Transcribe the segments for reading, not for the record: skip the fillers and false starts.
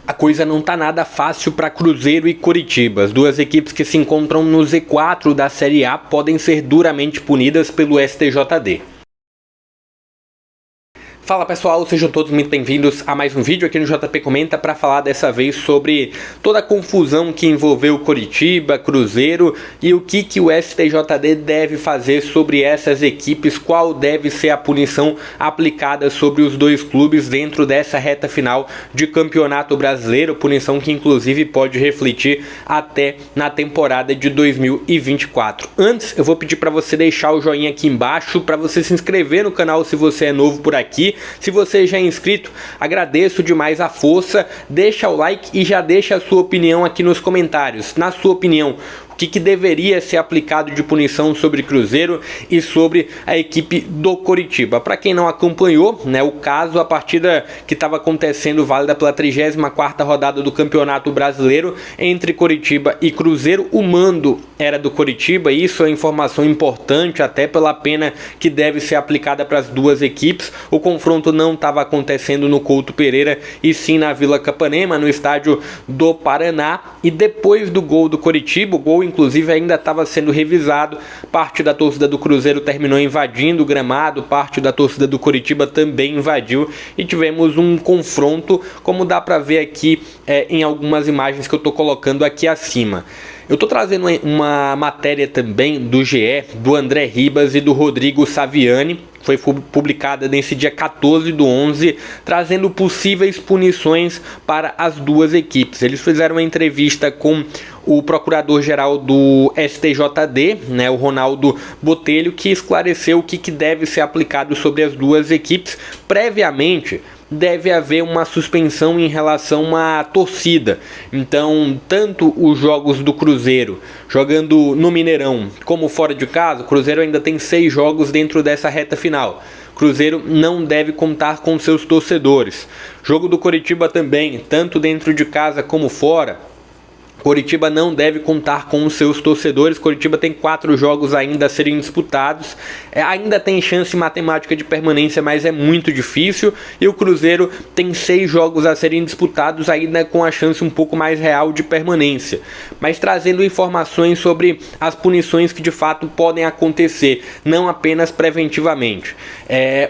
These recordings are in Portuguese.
A coisa não tá nada fácil para Cruzeiro e Coritiba. As duas equipes que se encontram no Z4 da Série A podem ser duramente punidas pelo STJD. Fala pessoal, sejam todos muito bem-vindos a mais um vídeo aqui no JP Comenta para falar dessa vez sobre toda a confusão que envolveu Coritiba, Cruzeiro e o que o STJD deve fazer sobre essas equipes, qual deve ser a punição aplicada sobre os dois clubes dentro dessa reta final de Campeonato Brasileiro, punição que inclusive pode refletir até na temporada de 2024. Antes, eu vou pedir para você deixar o joinha aqui embaixo, para você se inscrever no canal se você é novo por aqui. Se você já é inscrito, agradeço demais a força, deixa o like e já deixa a sua opinião aqui nos comentários. Na sua opinião, o que deveria ser aplicado de punição sobre Cruzeiro e sobre a equipe do Coritiba? Para quem não acompanhou, né, o caso, a partida que estava acontecendo válida pela 34ª rodada do Campeonato Brasileiro entre Coritiba e Cruzeiro, o mando era do Coritiba, e isso é informação importante até pela pena que deve ser aplicada para as duas equipes. O confronto não estava acontecendo no Couto Pereira e sim na Vila Capanema, no estádio do Paraná, e depois do gol do Coritiba, o gol inclusive ainda estava sendo revisado, parte da torcida do Cruzeiro terminou invadindo o gramado, parte da torcida do Coritiba também invadiu e tivemos um confronto, como dá para ver aqui em algumas imagens que eu estou colocando aqui acima. Eu estou trazendo uma matéria também do GE, do André Ribas e do Rodrigo Saviani, foi publicada nesse dia 14/11, trazendo possíveis punições para as duas equipes. Eles fizeram uma entrevista com o procurador-geral do STJD, né, o Ronaldo Botelho, que esclareceu o que deve ser aplicado sobre as duas equipes. Previamente, deve haver uma suspensão em relação à torcida. Então, tanto os jogos do Cruzeiro jogando no Mineirão como fora de casa, o Cruzeiro ainda tem 6 jogos dentro dessa reta final. Cruzeiro não deve contar com seus torcedores. Jogo do Coritiba também, tanto dentro de casa como fora. Coritiba não deve contar com os seus torcedores. Coritiba tem 4 jogos ainda a serem disputados. Ainda tem chance matemática de permanência, mas é muito difícil. E o Cruzeiro tem 6 jogos a serem disputados, ainda com a chance um pouco mais real de permanência. Mas trazendo informações sobre as punições que de fato podem acontecer, não apenas preventivamente.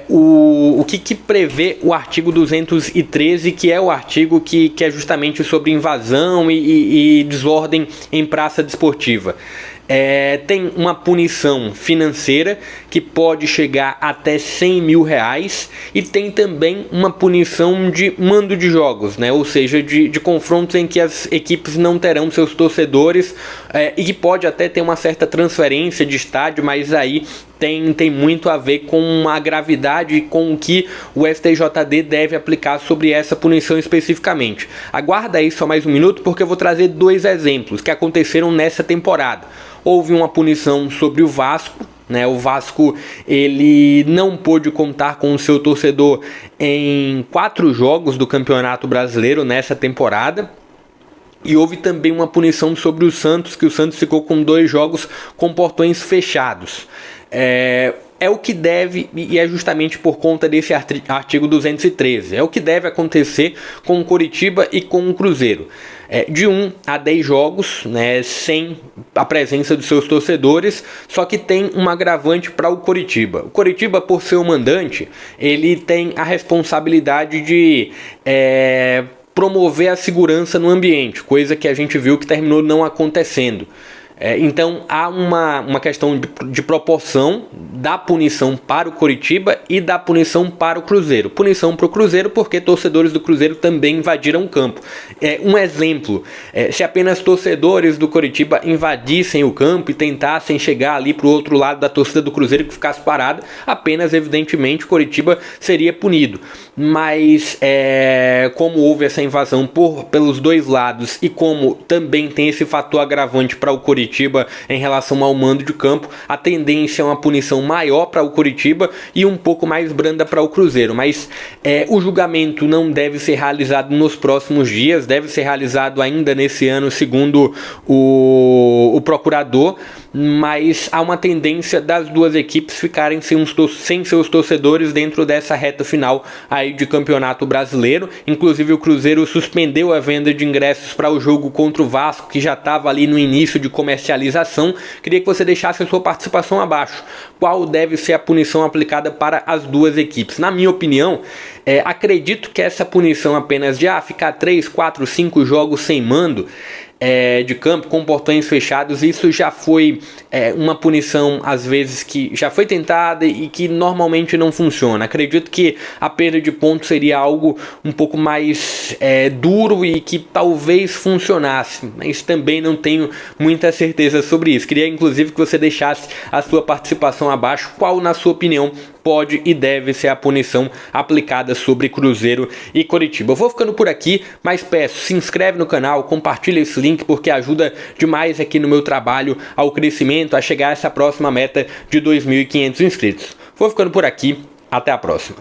O que prevê o artigo 213, que é o artigo que é justamente sobre invasão e desordem em praça desportiva. Tem uma punição financeira que pode chegar até R$100 mil, e tem também uma punição de mando de jogos, né? Ou seja, de confrontos em que as equipes não terão seus torcedores, e que pode até ter uma certa transferência de estádio, mas aí tem muito a ver com a gravidade e com o que o STJD deve aplicar sobre essa punição especificamente. Aguarda aí só mais um minuto, porque eu vou trazer 2 exemplos que aconteceram nessa temporada. Houve uma punição sobre o Vasco, né? O Vasco, ele não pôde contar com o seu torcedor em 4 jogos do Campeonato Brasileiro nessa temporada. E houve também uma punição sobre o Santos, que o Santos ficou com 2 jogos com portões fechados. É o que deve, e é justamente por conta desse artigo 213, é o que deve acontecer com o Coritiba e com o Cruzeiro. De 1 a 10 jogos, né, sem a presença dos seus torcedores, só que tem um agravante para o Coritiba. O Coritiba, por ser o mandante, ele tem a responsabilidade de promover a segurança no ambiente, coisa que a gente viu que terminou não acontecendo. Então há uma questão de proporção da punição para o Coritiba e da punição para o Cruzeiro. Punição para o Cruzeiro porque torcedores do Cruzeiro também invadiram o campo. Um exemplo, se apenas torcedores do Coritiba invadissem o campo e tentassem chegar ali para o outro lado da torcida do Cruzeiro que ficasse parada, apenas evidentemente o Coritiba seria punido. Mas como houve essa invasão pelos dois lados e como também tem esse fator agravante para o Coritiba em relação ao mando de campo, a tendência é uma punição maior para o Coritiba e um pouco mais branda para o Cruzeiro. Mas o julgamento não deve ser realizado nos próximos dias, deve ser realizado ainda nesse ano, segundo o procurador, mas há uma tendência das duas equipes ficarem sem seus torcedores dentro dessa reta final aí aí de Campeonato Brasileiro. Inclusive o Cruzeiro suspendeu a venda de ingressos para o jogo contra o Vasco, que já estava ali no início de comercialização. Queria que você deixasse a sua participação abaixo. Qual deve ser a punição aplicada para as duas equipes? Na minha opinião, acredito que essa punição apenas de ficar 3, 4, 5 jogos sem mando de campo, com portões fechados, isso já foi uma punição às vezes que já foi tentada e que normalmente não funciona. Acredito que a perda de pontos seria algo um pouco mais duro e que talvez funcionasse, mas também não tenho muita certeza sobre isso. Queria inclusive que você deixasse a sua participação abaixo. Qual, na sua opinião, pode e deve ser a punição aplicada sobre Cruzeiro e Coritiba? Eu vou ficando por aqui, mas peço, se inscreve no canal, compartilha esse link, porque ajuda demais aqui no meu trabalho ao crescimento, a chegar a essa próxima meta de 2.500 inscritos. Vou ficando por aqui, até a próxima.